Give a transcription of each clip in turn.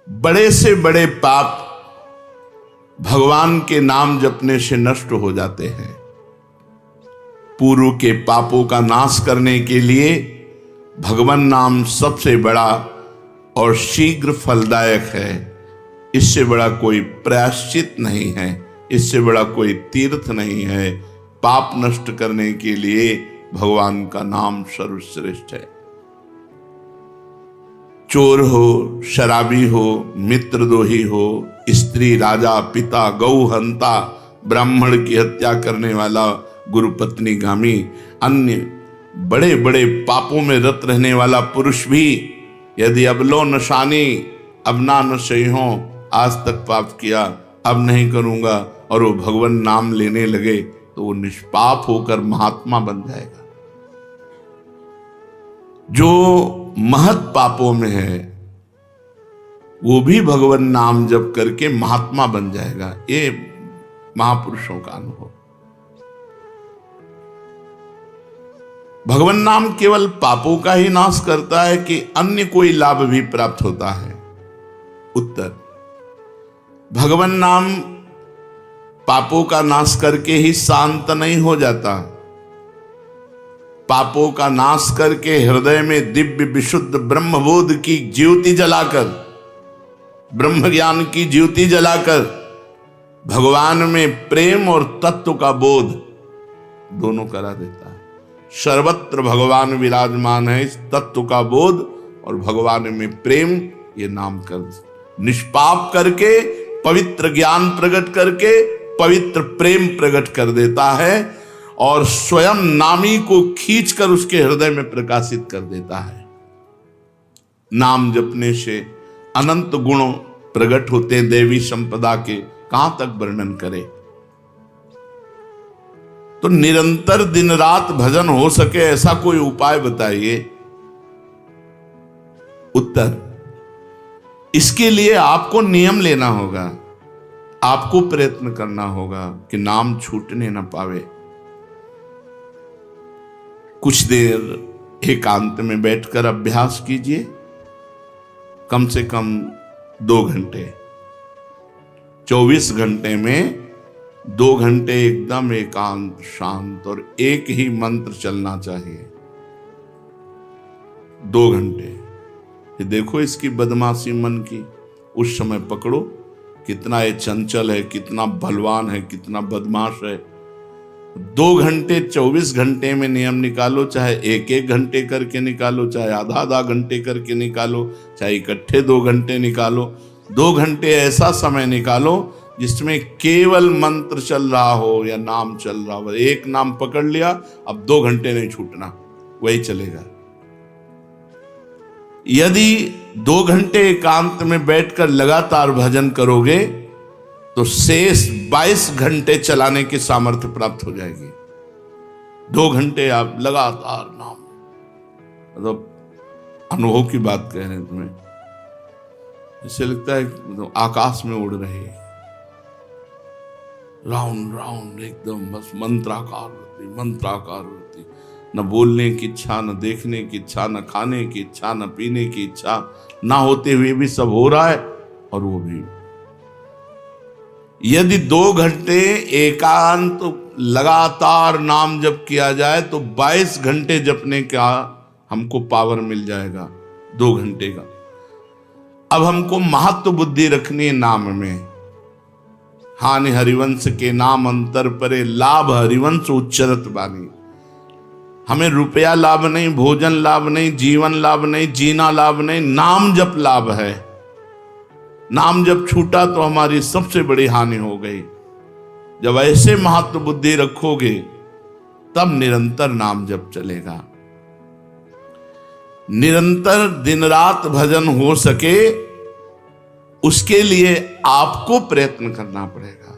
बड़े से बड़े पाप भगवान के नाम जपने से नष्ट हो जाते हैं। पूर्व के पापों का नाश करने के लिए भगवान नाम सबसे बड़ा और शीघ्र फलदायक है। इससे बड़ा कोई प्रायश्चित नहीं है, इससे बड़ा कोई तीर्थ नहीं है। पाप नष्ट करने के लिए भगवान का नाम सर्वश्रेष्ठ है। चोर हो, शराबी हो, मित्रद्रोही हो, स्त्री, राजा, पिता, गौ हंता, ब्राह्मण की हत्या करने वाला, गुरुपत्नी गामी, अन्य बड़े बड़े पापों में रत रहने वाला पुरुष भी यदि अब लो नशानी, अब ना नशे हो, आज तक पाप किया, अब नहीं करूंगा, और वो भगवान नाम लेने लगे तो वो निष्पाप होकर महात्मा बन जाएगा। जो महत पापों में है वो भी भगवान नाम जप करके महात्मा बन जाएगा। ये महापुरुषों का अनुभव। भगवान नाम केवल पापों का ही नाश करता है कि अन्य कोई लाभ भी प्राप्त होता है? उत्तर, भगवान नाम पापों का नाश करके ही शांत नहीं हो जाता। पापों का नाश करके हृदय में दिव्य विशुद्ध ब्रह्मबोध की ज्योति जलाकर, ब्रह्म ज्ञान की ज्योति जलाकर भगवान में प्रेम और तत्व का बोध दोनों करा देता है। सर्वत्र भगवान विराजमान है। इस तत्व का बोध और भगवान में प्रेम, ये नाम कर निष्पाप करके, पवित्र ज्ञान प्रकट करके पवित्र प्रेम प्रकट कर देता है और स्वयं नामी को खींचकर उसके हृदय में प्रकाशित कर देता है। नाम जपने से अनंत गुण प्रकट होते हैं देवी संपदा के, कहां तक वर्णन करें। तो निरंतर दिन रात भजन हो सके ऐसा कोई उपाय बताइए। उत्तर, इसके लिए आपको नियम लेना होगा, आपको प्रयत्न करना होगा कि नाम छूटने न पावे। कुछ देर एकांत में बैठकर अभ्यास कीजिए, कम से कम 2 घंटे। 24 घंटे में 2 घंटे एकदम एकांत शांत और एक ही मंत्र चलना चाहिए। 2 घंटे। ये देखो इसकी बदमाशी मन की, उस समय पकड़ो कितना ये चंचल है, कितना बलवान है, कितना बदमाश है। 2 घंटे 24 घंटे में नियम निकालो, चाहे 1-1 घंटे करके निकालो, चाहे आधा घंटे करके निकालो, चाहे इकट्ठे 2 घंटे निकालो। 2 घंटे ऐसा समय निकालो जिसमें केवल मंत्र चल रहा हो या नाम चल रहा हो। एक नाम पकड़ लिया, अब 2 घंटे नहीं छूटना, वही चलेगा। यदि 2 घंटे एकांत में बैठकर लगातार भजन करोगे तो शेष 22 घंटे चलाने की सामर्थ्य प्राप्त हो जाएगी। 2 घंटे आप लगातार नाम, मतलब अनुभव की बात कह रहे हैं तुम्हें, इससे लगता है तो आकाश में उड़ रहे, राउंड राउंड एकदम, बस मंत्राकार होती, न बोलने की इच्छा, न देखने की इच्छा, न खाने की इच्छा, न पीने की इच्छा, ना होते हुए भी सब हो रहा है। और वो भी यदि 2 घंटे एकांत लगातार नाम जप किया जाए तो 22 घंटे जपने का हमको पावर मिल जाएगा 2 घंटे का। अब हमको महत्व बुद्धि रखनी है नाम में। हानि हरिवंश के नाम अंतर परे, लाभ हरिवंश उच्चरत बानी। हमें रुपया लाभ नहीं, भोजन लाभ नहीं, जीवन लाभ नहीं, जीना लाभ नहीं, नाम जप लाभ है। नाम जब छूटा तो हमारी सबसे बड़ी हानि हो गई। जब ऐसे महत्व बुद्धि रखोगे तब निरंतर नाम जप चलेगा। निरंतर दिन रात भजन हो सके उसके लिए आपको प्रयत्न करना पड़ेगा।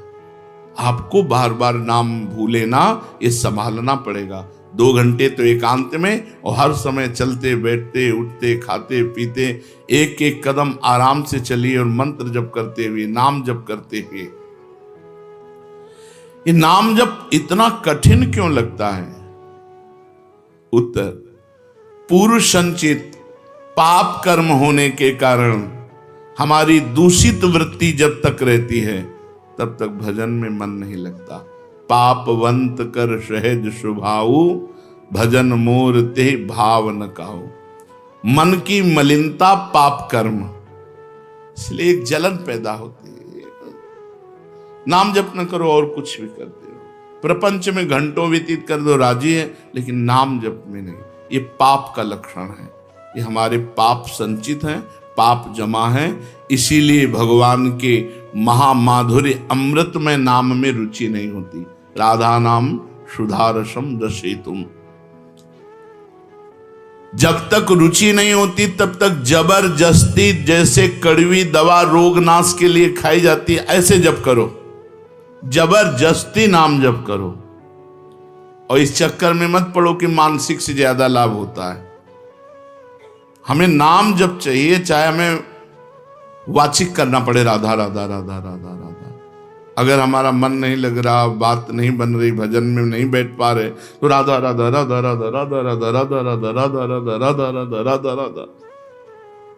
आपको बार बार नाम भूले ना, ये संभालना पड़ेगा। 2 घंटे तो एकांत में, और हर समय चलते बैठते उठते खाते पीते एक एक कदम आराम से चलिए और मंत्र जप करते हुए, नाम जप करते हुए। ये नाम जप इतना कठिन क्यों लगता है? उत्तर, पूर्व संचित पाप कर्म होने के कारण हमारी दूषित वृत्ति जब तक रहती है तब तक भजन में मन नहीं लगता। पापवंत कर सहज स्वभाऊ, भजन मोर ते भाव न काऊ। मन की मलिनता पाप कर्म, इसलिए एक जलन पैदा होती है। नाम जप न करो और कुछ भी करते हो, प्रपंच में घंटों व्यतीत कर दो, राजी है, लेकिन नाम जप में नहीं। ये पाप का लक्षण है। ये हमारे पाप संचित हैं, पाप जमा है। इसीलिए भगवान के महामाधुर्य अमृत में नाम में रुचि नहीं होती। राधा नाम सुधारसम दशेतुम, जब तक रुचि नहीं होती तब तक जबरदस्ती, जैसे कड़वी दवा रोग नाश के लिए खाई जाती है, ऐसे जप करो, जबरदस्ती नाम जप करो। और इस चक्कर में मत पड़ो कि मानसिक से ज्यादा लाभ होता है। हमें नाम जप चाहिए, चाहे हमें वाचिक करना पड़े, राधा राधा राधा राधा राधा। अगर हमारा मन नहीं लग रहा, बात नहीं बन रही, भजन में नहीं बैठ पा रहे, तो राधा राधा राधा राधा राधा राधा राधा राधा राधा राधा राधा राधा राधा राधा।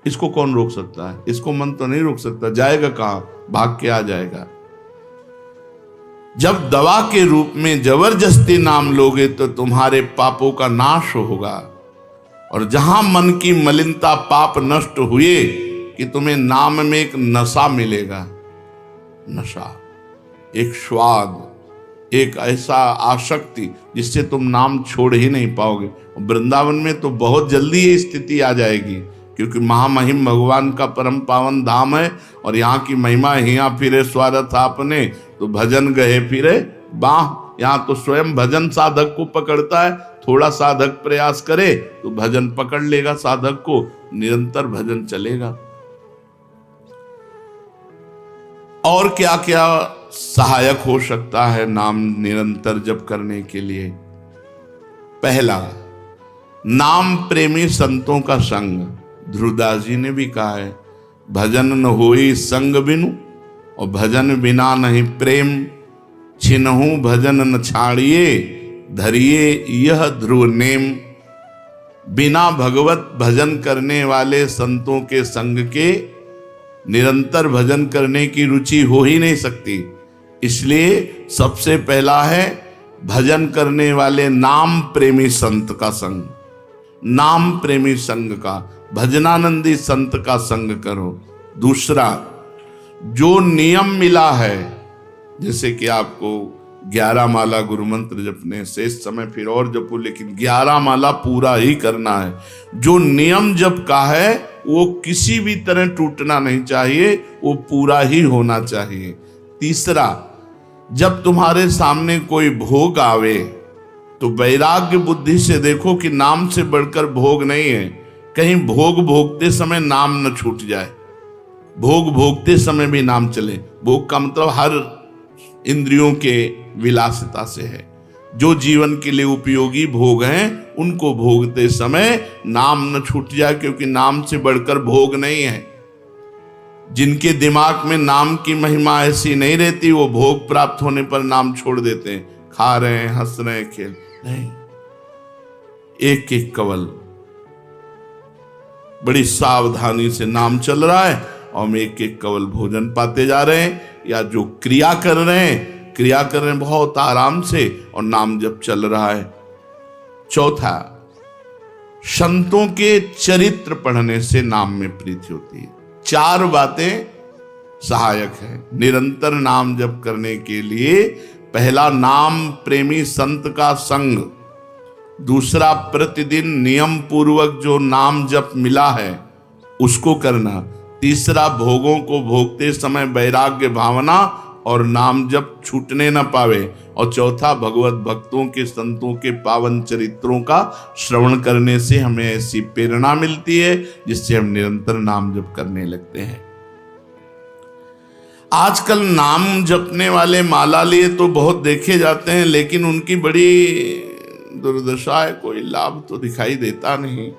इसको कौन रोक सकता है? इसको मन तो नहीं रोक सकता, जाएगा कहां? भाग के आ जाएगा। जब दवा के रूप में जबरदस्ती नाम लोगे तो तुम्हारे पापों का नाश होगा। और जहां मन की मलिनता पाप नष्ट हुए कि तुम्हें नाम में एक नशा मिलेगा, नशा, एक स्वाद, एक ऐसा आसक्ति जिससे तुम नाम छोड़ ही नहीं पाओगे। वृंदावन में तो बहुत जल्दी ये स्थिति आ जाएगी, क्योंकि महामहिम भगवान का परम पावन धाम है। और यहाँ की महिमा, हिया फिरे स्वार्थ आपने, तो भजन गए फिरे बाह। यहाँ तो स्वयं भजन साधक को पकड़ता है। थोड़ा साधक प्रयास करे तो भजन पकड़ लेगा साधक को, निरंतर भजन चलेगा। और क्या क्या सहायक हो सकता है नाम निरंतर जप करने के लिए? पहला, नाम प्रेमी संतों का संग। ध्रुवदास जी ने भी कहा है, भजन न होई संग बिनु, और भजन बिना नहीं प्रेम। छिनहु भजन न छाड़िए, धरिए यह ध्रुव नेम। बिना भगवत भजन करने वाले संतों के संग के निरंतर भजन करने की रुचि हो ही नहीं सकती। इसलिए सबसे पहला है भजन करने वाले नाम प्रेमी संत का संग। नाम प्रेमी संग का, भजनानंदी संत का संग करो। दूसरा, जो नियम मिला है, जैसे कि आपको 11 माला गुरु मंत्र जपने, शेष समय फिर और जपो, लेकिन 11 माला पूरा ही करना है। जो नियम जप का है वो किसी भी तरह टूटना नहीं चाहिए, वो पूरा ही होना चाहिए। तीसरा, जब तुम्हारे सामने कोई भोग आवे तो वैराग्य बुद्धि से देखो कि नाम से बढ़कर भोग नहीं है। कहीं भोग भोगते समय नाम न छूट जाए। भोग भोगते समय भी नाम चले। भोग का मतलब हर इंद्रियों के विलासिता से है। जो जीवन के लिए उपयोगी भोग हैं उनको भोगते समय नाम न छूट जाए, क्योंकि नाम से बढ़कर भोग नहीं है। जिनके दिमाग में नाम की महिमा ऐसी नहीं रहती, वो भोग प्राप्त होने पर नाम छोड़ देते हैं। खा रहे हैं, हंस रहे हैं, खेल नहीं, एक एक कवल बड़ी सावधानी से नाम चल रहा है और हम एक एक कवल भोजन पाते जा रहे हैं। या जो क्रिया कर रहे हैं बहुत आराम से और नाम जब चल रहा है। चौथा, संतों के चरित्र पढ़ने से नाम में प्रीति होती है। 4 बातें सहायक है निरंतर नाम जप करने के लिए। पहला, नाम प्रेमी संत का संग। दूसरा, प्रतिदिन नियम पूर्वक जो नाम जप मिला है उसको करना। तीसरा, भोगों को भोगते समय वैराग्य भावना और नाम जप छूटने न पावे। और चौथा, भगवत भक्तों के संतों के पावन चरित्रों का श्रवण करने से हमें ऐसी प्रेरणा मिलती है जिससे हम निरंतर नाम जप करने लगते हैं। आजकल नाम जपने वाले माला लिए तो बहुत देखे जाते हैं, लेकिन उनकी बड़ी दुर्दशा है, कोई लाभ तो दिखाई देता नहीं।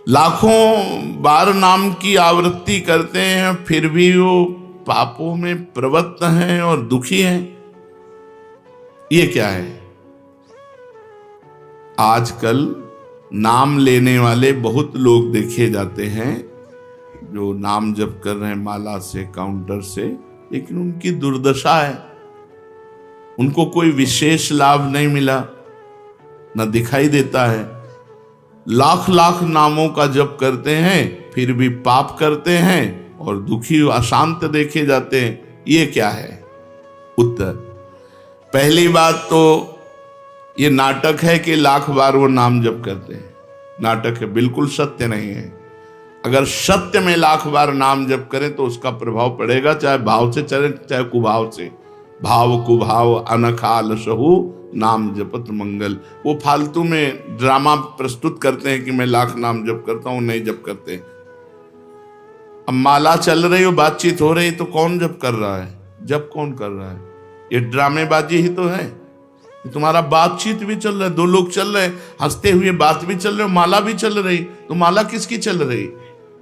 लाखों बार नाम की आवृत्ति करते हैं, फिर भी वो पापों में प्रवृत्त हैं और दुखी हैं। ये क्या है? आजकल नाम लेने वाले बहुत लोग देखे जाते हैं जो नाम जप कर रहे हैं माला से, काउंटर से, लेकिन उनकी दुर्दशा है, उनको कोई विशेष लाभ नहीं मिला, न दिखाई देता है। लाख लाख नामों का जप करते हैं फिर भी पाप करते हैं और दुखी अशांत देखे जाते हैं। ये क्या है? उत्तर, पहली बात तो ये नाटक है कि लाख बार वो नाम जप करते हैं। नाटक है, बिल्कुल सत्य नहीं है। अगर सत्य में लाख बार नाम जप करें तो उसका प्रभाव पड़ेगा, चाहे भाव से चले चाहे कुभाव से। भाव कुभाव अनखाल सहु नाम जपत मंगल। वो फालतू में ड्रामा प्रस्तुत करते हैं कि मैं लाख नाम जप करता हूं, नहीं जप करते। अब माला चल रही हो, बातचीत हो रही, तो कौन जप कर रहा है? जप कौन कर रहा है? ये ड्रामेबाजी ही तो है। तुम्हारा बातचीत भी चल रहा है, दो लोग चल रहे हैं, हंसते हुए बात भी चल रहे हो, माला भी चल रही, तो माला किसकी चल रही?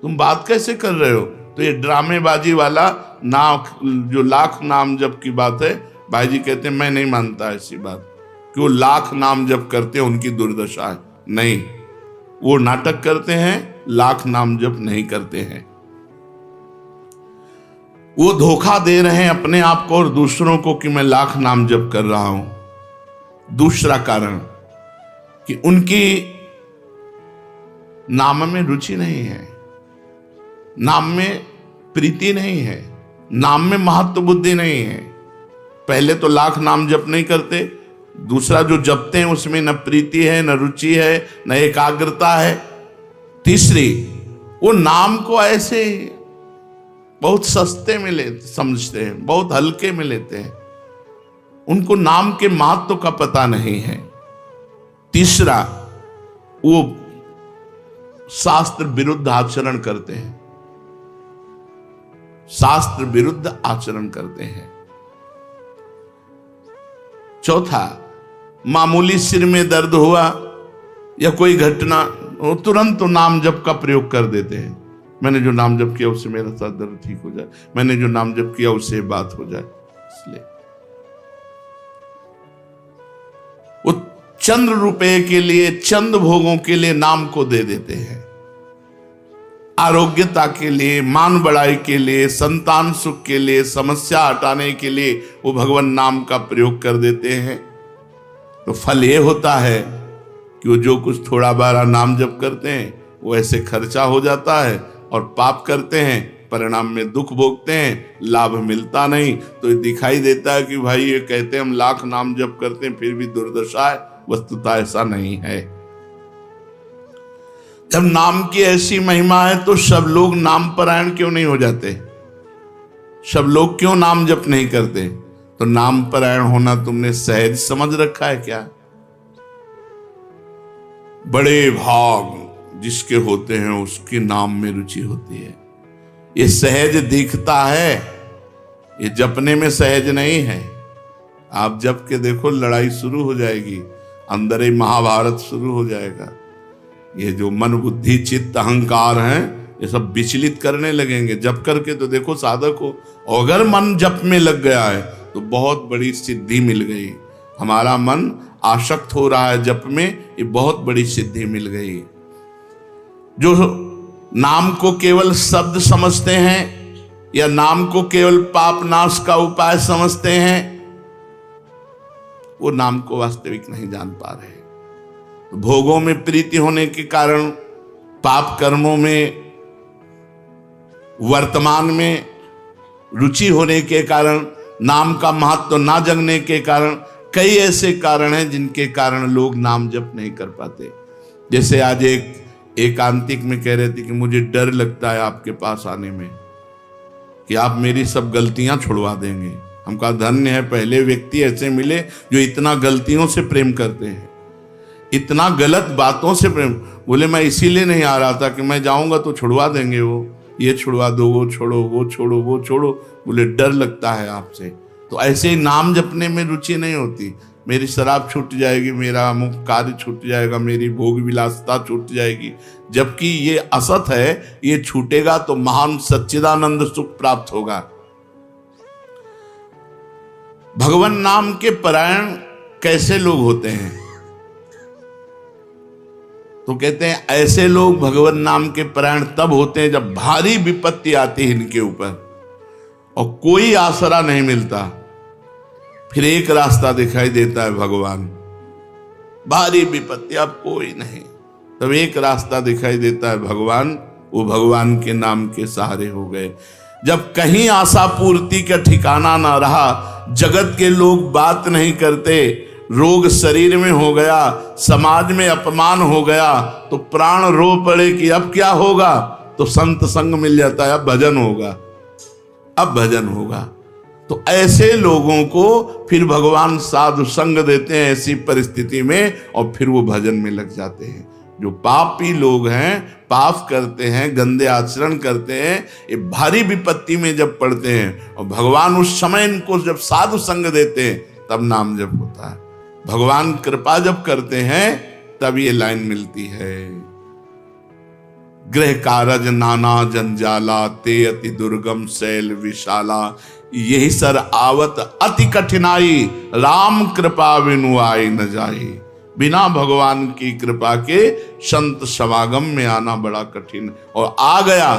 तुम बात कैसे कर रहे हो? तो ये ड्रामेबाजी वाला जो लाख नाम जप की बात है, भाई जी कहते हैं मैं नहीं मानता ऐसी बात कि वो लाख नाम जप करते हैं उनकी दुर्दशा है। नहीं, वो नाटक करते हैं, लाख नाम जप नहीं करते हैं। वो धोखा दे रहे हैं अपने आप को और दूसरों को कि मैं लाख नाम जप कर रहा हूं। दूसरा कारण कि उनकी नाम में रुचि नहीं है, नाम में प्रीति नहीं है, नाम में महत्व बुद्धि नहीं है। पहले तो लाख नाम जप नहीं करते, दूसरा जो जपते हैं उसमें न प्रीति है, न रुचि है, न एकाग्रता है। तीसरी, वो नाम को ऐसे बहुत सस्ते में समझते हैं, बहुत हल्के में लेते हैं, उनको नाम के महत्व का पता नहीं है। तीसरा, वो शास्त्र विरुद्ध आचरण करते हैं, शास्त्र विरुद्ध आचरण करते हैं। चौथा, मामूली सिर में दर्द हुआ या कोई घटना, वो तुरंत तो नाम जप का प्रयोग कर देते हैं। मैंने जो नाम जप किया उससे मेरा सर दर्द ठीक हो जाए, मैंने जो नाम जप किया उससे बात हो जाए। इसलिए वो चंद्र रुपए के लिए, चंद भोगों के लिए नाम को दे देते हैं। आरोग्यता के लिए, मान बढ़ाई के लिए, संतान सुख के लिए, समस्या हटाने के लिए वो भगवान नाम का प्रयोग कर देते हैं। तो फल ये होता है कि वो जो कुछ थोड़ा बारा नाम जप करते हैं वो ऐसे खर्चा हो जाता है, और पाप करते हैं, परिणाम में दुख भोगते हैं, लाभ मिलता नहीं। तो ये दिखाई देता है कि भाई ये कहते हैं हम लाख नाम जप करते हैं फिर भी दुर्दशा है। वस्तुतः ऐसा नहीं है। जब नाम की ऐसी महिमा है तो सब लोग नाम परायण क्यों नहीं हो जाते? सब लोग क्यों नाम जप नहीं करते? तो नाम परायण होना तुमने सहज समझ रखा है क्या? बड़े भाग जिसके होते हैं उसके नाम में रुचि होती है। ये सहज दिखता है, ये जपने में सहज नहीं है। आप जप के देखो, लड़ाई शुरू हो जाएगी, अंदर ही महाभारत शुरू हो जाएगा। ये जो मन बुद्धि चित्त अहंकार हैं, ये सब विचलित करने लगेंगे। जप करके तो देखो साधक हो, अगर मन जप में लग गया है तो बहुत बड़ी सिद्धि मिल गई। हमारा मन आसक्त हो रहा है जप में, ये बहुत बड़ी सिद्धि मिल गई। जो नाम को केवल शब्द समझते हैं या नाम को केवल पाप नाश का उपाय समझते हैं, वो नाम को वास्तविक नहीं जान पा रहे। तो भोगों में प्रीति होने के कारण, पाप कर्मों में वर्तमान में रुचि होने के कारण, नाम का महत्व ना जगने के कारण, कई ऐसे कारण हैं जिनके कारण लोग नाम जप नहीं कर पाते। जैसे आज एक एकांतिक में कह रहे थे कि मुझे डर लगता है आपके पास आने में कि आप मेरी सब गलतियां छुड़वा देंगे। हम कहा धन्य है, पहले व्यक्ति ऐसे मिले जो इतना गलतियों से प्रेम करते हैं, इतना गलत बातों से प्रेम। बोले मैं इसीलिए नहीं आ रहा था कि मैं जाऊंगा तो छुड़वा देंगे, वो ये छुड़वा दो, वो छोड़ो, वो छोड़ो, वो छोड़ो। बोले डर लगता है आपसे। तो ऐसे ही नाम जपने में रुचि नहीं होती। मेरी शराब छूट जाएगी, मेरा अमुक कार्य छूट जाएगा, मेरी भोग विलासता छूट जाएगी। जबकि ये असत है, ये छूटेगा तो महान सच्चिदानंद सुख प्राप्त होगा। भगवान नाम के परायण कैसे लोग होते हैं? तो कहते हैं ऐसे लोग भगवान नाम के परायण तब होते हैं जब भारी विपत्ति आती है इनके ऊपर और कोई आसरा नहीं मिलता। फिर एक रास्ता दिखाई देता है भगवान, भारी विपत्ति अब कोई नहीं, तब एक रास्ता दिखाई देता है भगवान, वो भगवान के नाम के सहारे हो गए। जब कहीं आशा पूर्ति का ठिकाना ना रहा, जगत के लोग बात नहीं करते, रोग शरीर में हो गया, समाज में अपमान हो गया, तो प्राण रो पड़े कि अब क्या होगा, तो संत संग मिल जाता है, अब भजन होगा, अब भजन होगा। तो ऐसे लोगों को फिर भगवान साधु संग देते हैं ऐसी परिस्थिति में, और फिर वो भजन में लग जाते हैं। जो पापी लोग हैं, पाप करते हैं, गंदे आचरण करते हैं, ये भारी विपत्ति में जब पड़ते हैं और भगवान उस समय इनको जब साधु संग देते हैं, तब नाम जप होता है। भगवान कृपा जब करते हैं तब ये लाइन मिलती है, गृह कारज नाना जंजाला, ते अति दुर्गम शैल विशाला, यही सर आवत अति कठिनाई, राम कृपा बिनु आई न जाई। बिना भगवान की कृपा के संत समागम में आना बड़ा कठिन, और आ गया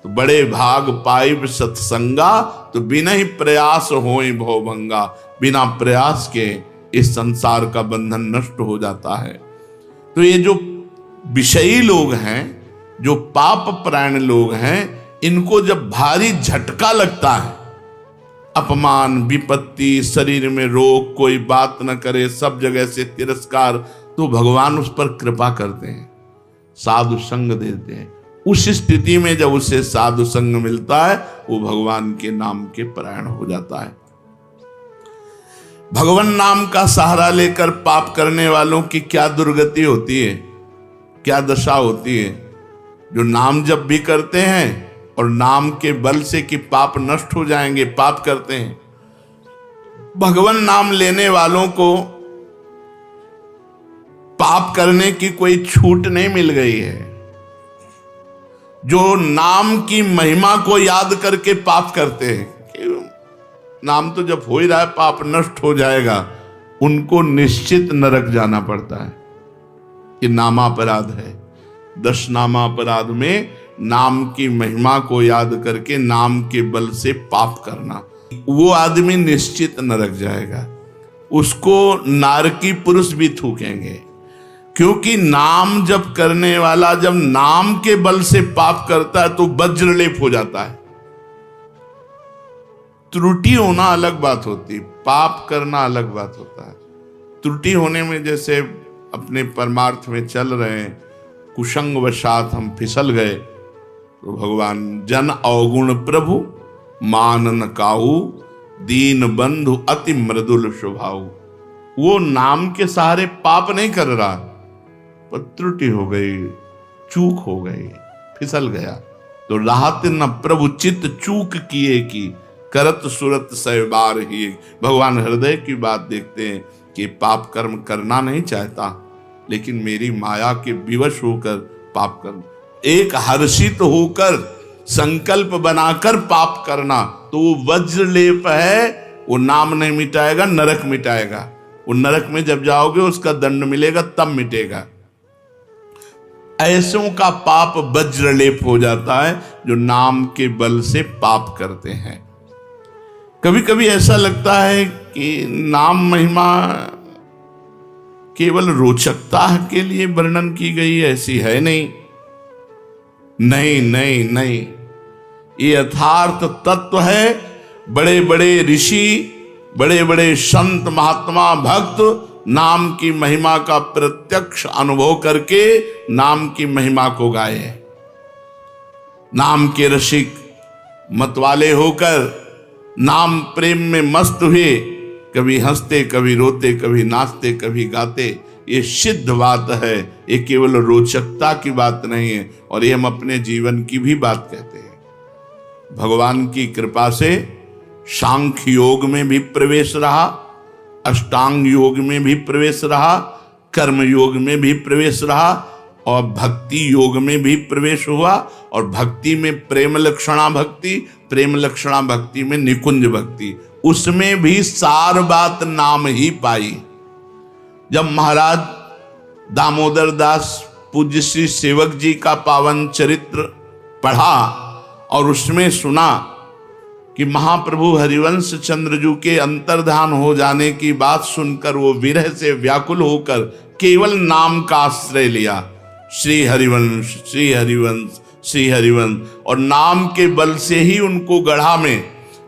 तो बड़े भाग पाइब सत्संगा, तो बिना ही प्रयास होई भवभंगा। बिना प्रयास के इस संसार का बंधन नष्ट हो जाता है। तो ये जो विषयी लोग हैं, जो पाप परायण लोग हैं, इनको जब भारी झटका लगता है, अपमान, विपत्ति, शरीर में रोग, कोई बात न करे, सब जगह से तिरस्कार, तो भगवान उस पर कृपा करते हैं, साधु संग देते हैं। उस स्थिति में जब उसे साधु संग मिलता है, वो भगवान के नाम के परायण हो जाता है। भगवान नाम का सहारा लेकर पाप करने वालों की क्या दुर्गति होती है, क्या दशा होती है। जो नाम जप भी करते हैं और नाम के बल से कि पाप नष्ट हो जाएंगे, पाप करते हैं। भगवान नाम लेने वालों को पाप करने की कोई छूट नहीं मिल गई है। जो नाम की महिमा को याद करके पाप करते हैं, नाम तो जब हो ही रहा है, पाप नष्ट हो जाएगा, उनको निश्चित नरक जाना पड़ता है। ये नामापराध है। 10 नामापराध में नाम की महिमा को याद करके नाम के बल से पाप करना, वो आदमी निश्चित नरक जाएगा। उसको नारकी पुरुष भी थूकेंगे, क्योंकि नाम जप करने वाला जब नाम के बल से पाप करता है तो वज्रलेप हो जाता है। त्रुटि होना अलग बात होती, पाप करना अलग बात होता है। त्रुटि होने में, जैसे अपने परमार्थ में चल रहे हैं, कुसंग वशात हम फिसल गए, तो भगवान जन अवगुण प्रभु मान न काहू, दीन बंधु अति मृदुल स्वभाव। वो नाम के सहारे पाप नहीं कर रहा, पर त्रुटि हो गई, चूक हो गई, फिसल गया। तो राहत न प्रभु चित्त चूक किए की, करत सुरत सहबार ही। भगवान हृदय की बात देखते हैं कि पाप कर्म करना नहीं चाहता, लेकिन मेरी माया के विवश होकर पाप करना, एक हर्षित होकर संकल्प बनाकर पाप करना, तो वो वज्रलेप है। वो नाम नहीं मिटाएगा, नरक मिटाएगा। वो नरक में जब जाओगे उसका दंड मिलेगा, तब मिटेगा। ऐसों का पाप वज्रलेप हो जाता है जो नाम के बल से पाप करते हैं। कभी कभी ऐसा लगता है कि नाम महिमा केवल रोचकता के लिए वर्णन की गई है, ऐसी है नहीं। नहीं नहीं नहीं, ये यथार्थ तत्व है। बड़े बड़े ऋषि, बड़े बड़े संत, महात्मा, भक्त नाम की महिमा का प्रत्यक्ष अनुभव करके नाम की महिमा को गाए। नाम के रसिक मतवाले होकर नाम प्रेम में मस्त हुए, कभी हंसते, कभी रोते, कभी नाचते, कभी गाते। ये सिद्ध बात है, ये केवल रोचकता की बात नहीं है, और ये हम अपने जीवन की भी बात कहते हैं। भगवान की कृपा से सांख्य योग में भी प्रवेश रहा, अष्टांग योग में भी प्रवेश रहा, कर्म योग में भी प्रवेश रहा, और भक्ति योग में भी प्रवेश हुआ। और भक्ति में प्रेम लक्षणा भक्ति, प्रेम लक्षणा भक्ति में निकुंज भक्ति, उसमें भी सार बात नाम ही पाई। जब महाराज दामोदर दास पूज्य श्री सेवक जी का पावन चरित्र पढ़ा और उसमें सुना कि महाप्रभु हरिवंश चंद्रजू के अंतर्धान हो जाने की बात सुनकर वो विरह से व्याकुल होकर केवल नाम का आश्रय लिया, श्री हरिवंश श्री हरिवंश श्री हरिवंश, और नाम के बल से ही उनको गढ़ा में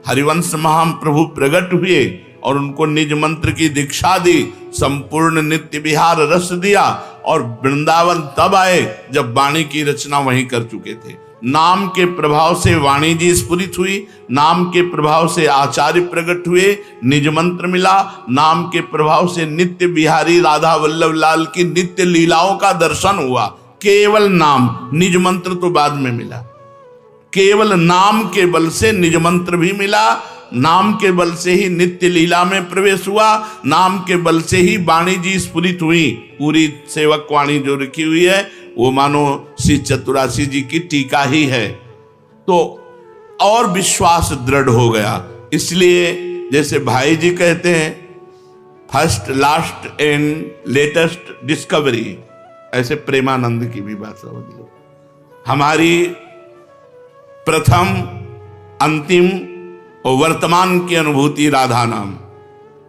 हरिवंश महाप्रभु प्रकट हुए और उनको निज मंत्र की दीक्षा दी, संपूर्ण नित्य विहार रस दिया और वृंदावन तब आए जब वाणी की रचना वहीं कर चुके थे। नाम के प्रभाव से वाणी जी स्फुरित हुई, नाम के प्रभाव से आचार्य प्रकट हुए, निज मंत्र मिला, नाम के प्रभाव से नित्य बिहारी राधा वल्लभ लाल की नित्य लीलाओं का दर्शन हुआ। केवल नाम, निज मंत्र तो बाद में मिला, केवल नाम के बल से निज मंत्र भी मिला, नाम के बल से ही नित्य लीला में प्रवेश हुआ, नाम के बल से ही वाणी जी स्फुरित हुई। पूरी सेवक वाणी जो लिखी हुई है वो मानो श्री चतुरासी जी की टीका ही है, तो और विश्वास दृढ़ हो गया। इसलिए जैसे भाई जी कहते हैं first last and latest discovery, ऐसे प्रेमानंद की भी बात समझ लो। हमारी प्रथम अंतिम और वर्तमान की अनुभूति राधा नाम,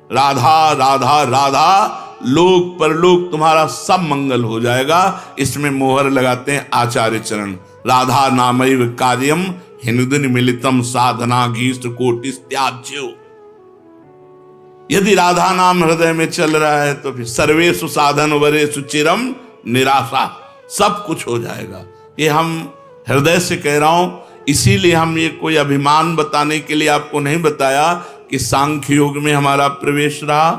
राधा राधा राधा, लोक परलोक तुम्हारा सब मंगल हो जाएगा। इसमें मोहर लगाते हैं आचार्य चरण, राधा नामैव कार्यम हिंदुन मिलितम साधना गीष्ट कोटिस त्याज्यो। यदि राधा नाम हृदय में चल रहा है तो फिर सर्वेषु साधन वरेषु चिरम निराशा, सब कुछ हो जाएगा। ये हम हृदय से कह रहा हूं, इसीलिए हम ये कोई अभिमान बताने के लिए आपको नहीं बताया कि सांख्य योग में हमारा प्रवेश रहा,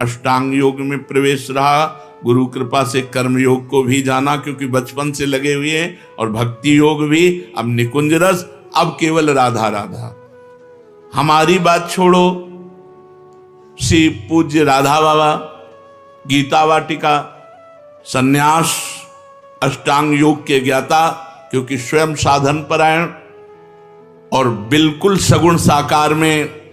अष्टांग योग में प्रवेश रहा, गुरु कृपा से कर्म योग को भी जाना क्योंकि बचपन से लगे हुए हैं, और भक्ति योग भी, अब निकुंज रस, अब केवल राधा राधा। हमारी बात छोड़ो, श्री पूज्य राधा बाबा गीता वाटिका सन्यास अष्टांग योग के ज्ञाता, क्योंकि स्वयं साधन परायण और बिल्कुल सगुण साकार में,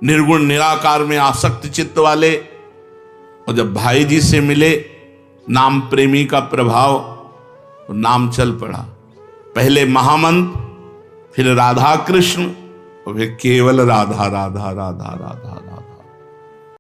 निर्गुण निराकार में आसक्त चित्त वाले, और जब भाई जी से मिले नाम प्रेमी का प्रभाव, तो नाम चल पड़ा। पहले महामंत्र, फिर राधा कृष्ण, और फिर केवल राधा राधा राधा राधा राधा।